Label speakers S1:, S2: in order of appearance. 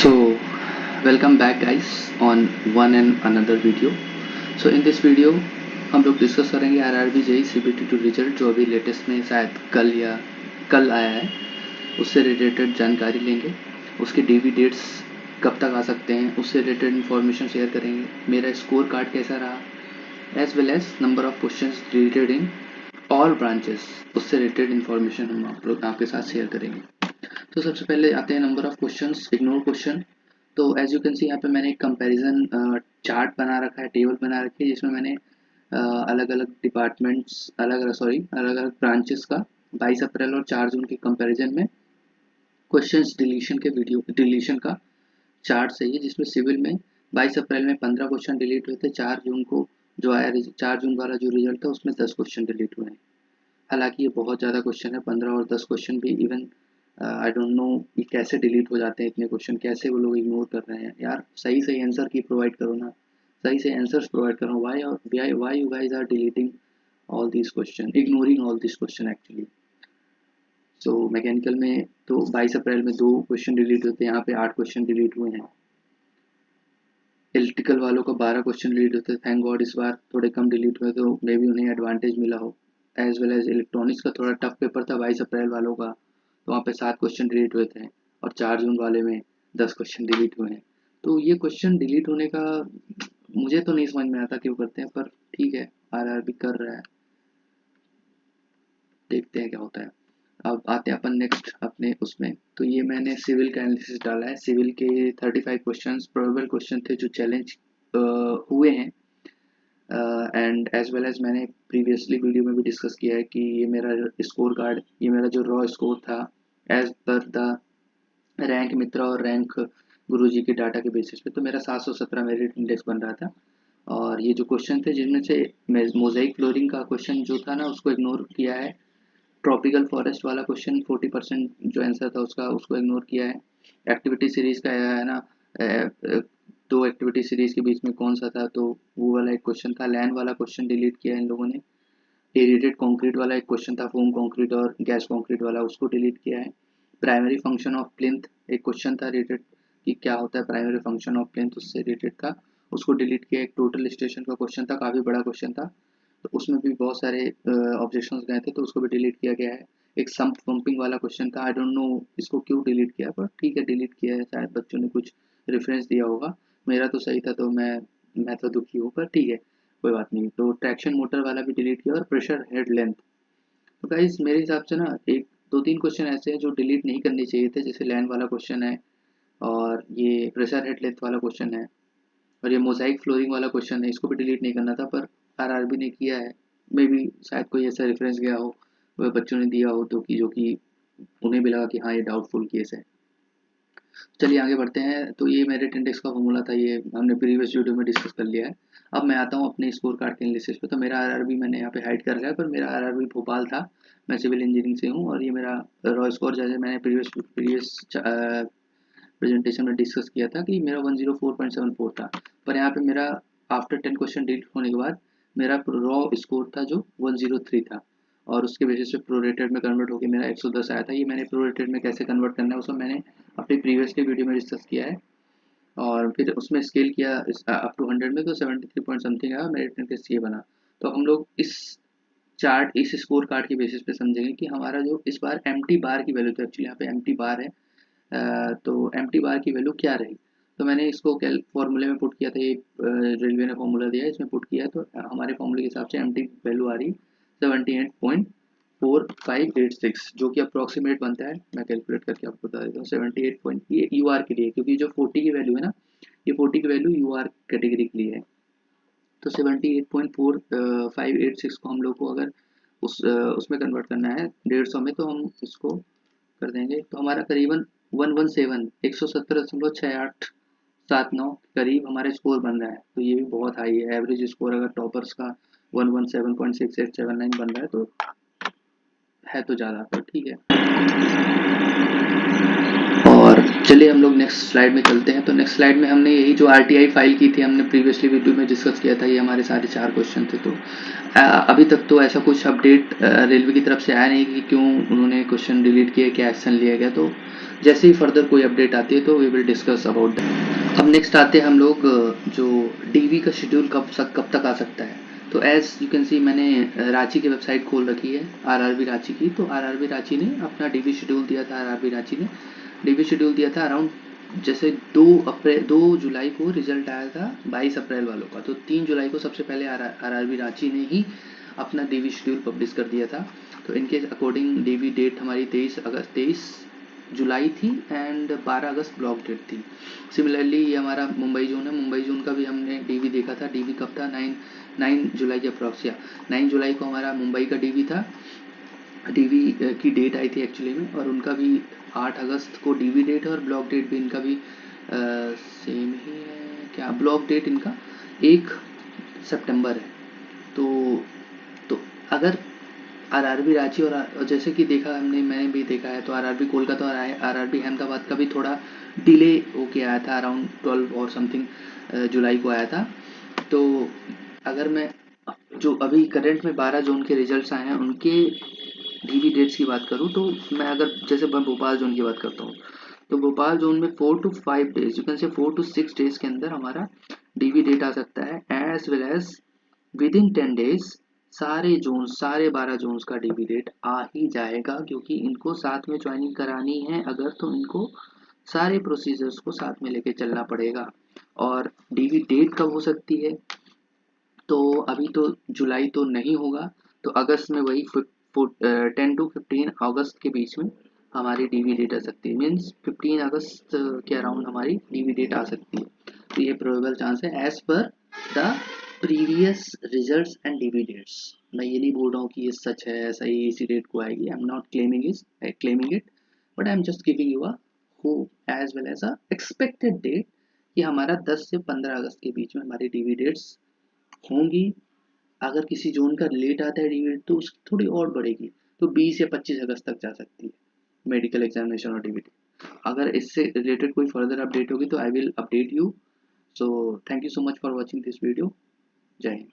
S1: So, welcome back guys on one and another video. So in this video हम लोग discuss करेंगे RRB JE CBT 2 result जो अभी latest में शायद कल आया है, उससे रिलेटेड जानकारी लेंगे। उसके डीवी डेट्स कब तक आ सकते हैं, उससे रिलेटेड इन्फॉर्मेशन शेयर करेंगे। मेरा स्कोर कार्ड कैसा रहा, as well as number of questions related in all branches, उससे रिलेटेड इन्फॉर्मेशन हम आप लोग आपके साथ शेयर करेंगे। तो सबसे पहले आते हैं number of questions, ignore question. तो एज यू कैन सी यहाँ पे मैंने एक कंपैरिजन चार्ट बना रखा है, टेबल बना रखी है, जिसमें मैंने अलग अलग डिपार्टमेंट्स अलग अलग ब्रांचेस का 22 अप्रैल और 4 जून के कंपैरिजन में क्वेश्चंस डिलीशन का चार्ट सही है, जिसमें सिविल में 22 अप्रैल में 15 क्वेश्चन डिलीट हुए थे। 4 जून को जो आया 4 जून वाला जो रिजल्ट था उसमें 10 क्वेश्चन डिलीट हुए हैं। हालांकि ये बहुत ज़्यादा क्वेश्चन है, 15 और 10 क्वेश्चन भी इवन आई डोंट नो ये कैसे डिलीट हो जाते हैं इतने क्वेश्चन, कैसे वो लोग इग्नोर कर रहे हैं। यार सही सही आंसर की प्रोवाइड करो ना, सही से आंसर्स प्रोवाइड करो। Why you guys are deleting all this question, ignoring all this question actually. So mechanical में तो 22 अप्रैल में 2 क्वेश्चन डिलीट होते हैं, यहाँ पे 8 क्वेश्चन डिलीट हुए हैं। इलेक्ट्रिकल वालों को 12 क्वेश्चन डिलीट होते हैं। थैंक गॉड इस बार थोड़े कम डिलीट हुए, तो मे बी उन्हें एडवांटेज मिला हो। एज वेल एज इलेक्ट्रॉनिक्स का थोड़ा टफ पेपर था 22 अप्रैल वालों का, तो वहाँ पे 7 क्वेश्चन डिलीट हुए थे, और 4 जून वाले में 10 क्वेश्चन डिलीट हुए हैं। तो ये क्वेश्चन डिलीट होने का मुझे तो नहीं समझ में आता क्यों करते हैं, पर ठीक है, आरआरबी कर रहा है, देखते हैं क्या होता है। अब आते हैं अपन नेक्स्ट अपने उसमें। तो ये मैंने सिविल का एनालिसिस डाला है। सिविल के 35 क्वेश्चंस प्रोबेबल क्वेश्चन थे जो चैलेंज हुए हैं, एंड एज वेल एज मैंने प्रीवियसली वीडियो में भी डिस्कस किया है कि ये मेरा स्कोर कार्ड, ये मेरा जो रॉ स्कोर था एज पर द रैंक मित्रा और रैंक गुरुजी के डाटा के बेसिस पे, तो मेरा 717 मेरिट इंडेक्स बन रहा था। और ये जो क्वेश्चन थे जिनमें से मोजाइक फ्लोरिंग का क्वेश्चन जो था ना उसको इग्नोर किया है। ट्रॉपिकल फॉरेस्ट वाला क्वेश्चन 40% जो आंसर था उसका, उसको इग्नोर किया है। एक्टिविटी सीरीज का है ना, 2 एक्टिविटी सीरीज के बीच में कौन सा था, तो वो वाला एक क्वेश्चन था। लैंड वाला क्वेश्चन डिलीट किया इन लोगों ने। एरिटेड कंक्रीट वाला एक क्वेश्चन था, फोम कंक्रीट और गैस कंक्रीट वाला, उसको डिलीट किया है। प्राइमरी फंक्शन ऑफ प्लिंथ एक क्वेश्चन था रिलेटेड कि क्या होता है प्राइमरी फंक्शन ऑफ प्लिंथ, उससे रिलेटेड था, उसको डिलीट किया। एक टोटल स्टेशन का क्वेश्चन था, काफ़ी बड़ा क्वेश्चन था, तो उसमें भी बहुत सारे ऑब्जेक्शंस गए थे, तो उसको भी डिलीट किया गया है। एक सम्प पंपिंग वाला क्वेश्चन था, आई डोंट नो इसको क्यों डिलीट किया, पर ठीक है डिलीट किया है, शायद बच्चों ने कुछ रेफरेंस दिया होगा। मेरा तो सही था, तो मैं तो दुखी हूँ, पर ठीक है कोई बात नहीं। तो ट्रैक्शन मोटर वाला भी डिलीट किया, और प्रेशर हेड लेंथ। तो गाइस मेरे हिसाब से ना एक 2-3 क्वेश्चन ऐसे हैं जो डिलीट नहीं करने चाहिए थे, जैसे लैंड वाला क्वेश्चन है, और ये प्रेशर हेड लेंथ वाला क्वेश्चन है, और ये मोजाइक फ्लोरिंग वाला क्वेश्चन है, इसको भी डिलीट नहीं करना था, पर आरआरबी ने किया है। मे बी शायद कोई ऐसा रेफरेंस गया हो, वह बच्चों ने दिया हो, तो कि जो कि उन्हें भी लगा कि हाँ ये डाउटफुल केस है। चलिए आगे बढ़ते हैं। तो ये मेरिट इंडेक्स का फॉर्मूला था, ये हमने प्रीवियस वीडियो में डिस्कस कर लिया है। अब मैं आता हूँ अपने स्कोर कार्ड के एनालिसिस पे। तो मेरा आरआरबी मैंने यहाँ पे हाइड कर रखा है, पर मेरा आरआरबी भोपाल था, मैं सिविल इंजीनियरिंग से हूँ, और ये मेरा रॉ स्कोर जैसे मैंने प्रीवियस प्रेजेंटेशन में डिस्कस किया था कि मेरा 104.74 था, पर यहाँ पे मेरा आफ्टर 10 क्वेश्चन डिलीट होने के बाद मेरा रॉ स्कोर था जो 103 था, और उसके बेसिस पे प्रोरेटेड में कन्वर्ट होकर मेरा 110 आया था। ये मैंने प्रोरेटेड में कैसे कन्वर्ट करना है उसको मैंने अपनी प्रीवियस के वीडियो में डिस्कस किया है, और फिर उसमें स्केल किया अप टू 100 में, तो 73 पॉइंट समथिंग आया, मेरिट इंडेक्स ये बना। तो हम लोग इस चार्ट, इस स्कोर कार्ड के बेसिस पे समझेंगे कि हमारा जो इस बार एम्प्टी बार की वैल्यू, तो एक्चुअली यहाँ पे एम्प्टी बार है, तो एम्प्टी बार की वैल्यू क्या रही। तो मैंने इसको फॉर्मूले में पुट किया था, ये रेलवे ने फॉर्मूला दिया है, इसमें पुट किया है, तो हमारे फॉर्मूले के हिसाब से एम्प्टी वैल्यू आ रही 78.4586, जो कि अप्रॉक्सीमेट बनता है, मैं कैलकुलेट करके आपको बता देता हूँ। 78 पॉइंट, ये यू आर के लिए, क्योंकि जो 40 की वैल्यू है ना, ये 40 की वैल्यू यू आर कैटेगरी के लिए है। तो 78.4586 को हम लोग को अगर उसमें कन्वर्ट करना है 150 में, तो हम इसको कर देंगे, तो हमारा करीबन 117 करीब हमारा स्कोर बन रहा है। तो ये भी बहुत हाई है। एवरेज स्कोर अगर टॉपर्स का 117.6879 बन रहा है, तो है तो ज़्यादा, तो ठीक है। और चलिए हम लोग नेक्स्ट स्लाइड में चलते हैं। तो नेक्स्ट स्लाइड में हमने यही जो आरटीआई फाइल की थी, हमने प्रीवियसली वीडियो में डिस्कस किया था, ये हमारे सारे 4 क्वेश्चन थे। तो अभी तक तो ऐसा कुछ अपडेट रेलवे की तरफ से आया नहीं कि क्यों उन्होंने क्वेश्चन डिलीट किए, क्या एक्शन लिया गया। तो जैसे ही फर्दर कोई अपडेट आती है तो we will discuss about that. अब नेक्स्ट आते हैं हम लोग जो डीवी का शेड्यूल कब तक आ सकता है। तो एज यू कैन सी मैंने रांची की वेबसाइट खोल रखी है, आरआरबी रांची की। तो आरआरबी रांची ने अपना डीवी शेड्यूल दिया था। आरआरबी रांची ने डीवी शेड्यूल दिया था अराउंड जैसे 2 जुलाई को रिजल्ट आया था 22 अप्रैल वालों का। तो 3 जुलाई को सबसे पहले आरआरबी रांची ने ही अपना डीवी शेड्यूल पब्लिश कर दिया था। तो इनके अकॉर्डिंग डीवी डेट हमारी 23 जुलाई थी एंड 12 अगस्त ब्लॉक डेट थी। सिमिलरली ये हमारा मुंबई जोन है, मुंबई जोन का भी हमने डीवी देखा था। डीवी कब था? 9 जुलाई के अप्रॉक्स, या 9 जुलाई को हमारा मुंबई का डीवी था। डीवी की डेट आई थी एक्चुअली में, और उनका भी 8 अगस्त को डीवी डेट है और ब्लॉक डेट भी इनका भी सेम ही है क्या? ब्लॉक डेट इनका 1 सितंबर है। तो अगर आरआरबी रांची और जैसे कि देखा हमने, मैंने भी देखा है, तो आरआरबी कोलकाता और आरआरबी अहमदाबाद का भी थोड़ा डिले होके आया था, अराउंड 12 और समथिंग जुलाई को आया था। तो अगर मैं जो अभी करंट में 12 जोन के रिजल्ट्स आए हैं उनके डीवी डेट्स की बात करूं, तो मैं अगर जैसे मैं भोपाल जोन की बात करता हूँ, तो भोपाल जोन में 4 to 5 days, you can say 4 to 6 days के अंदर हमारा डीवी डेट आ सकता है। As well as within 10 days सारे जोन, सारे 12 जोन्स का डीवी डेट आ ही जाएगा, क्योंकि इनको साथ में ज्वाइनिंग करानी है अगर, तो इनको सारे प्रोसीजर्स को साथ में लेके चलना पड़ेगा। और डीवी डेट कब हो सकती है? तो अभी तो जुलाई तो नहीं होगा, तो अगस्त में वही 10 to 15 अगस्त के बीच में हमारी डीवी डेट आ सकती है। मीन्स 15 अगस्त के अराउंड हमारी डीवी डेट आ सकती है। तो ये प्रोबेबल चांस है as per the previous results and DV dates. मैं ये नहीं बोल रहा हूँ कि ये सच है, ऐसा ही इसी डेट को आएगी। I am not claiming it, but I am just giving you a hope as well as a expected date कि हमारा 10 से 15 अगस्त के बीच में हमारी डीवी डेट्स होंगी। अगर किसी जोन का लेट आता है डीवीडी तो उसकी थोड़ी और बढ़ेगी, तो 20 या 25 अगस्त तक जा सकती है मेडिकल एग्जामिनेशन और डीवीडी। अगर इससे रिलेटेड कोई फर्दर अपडेट होगी तो I will update you. So thank you so much for watching this video. जय हिंद।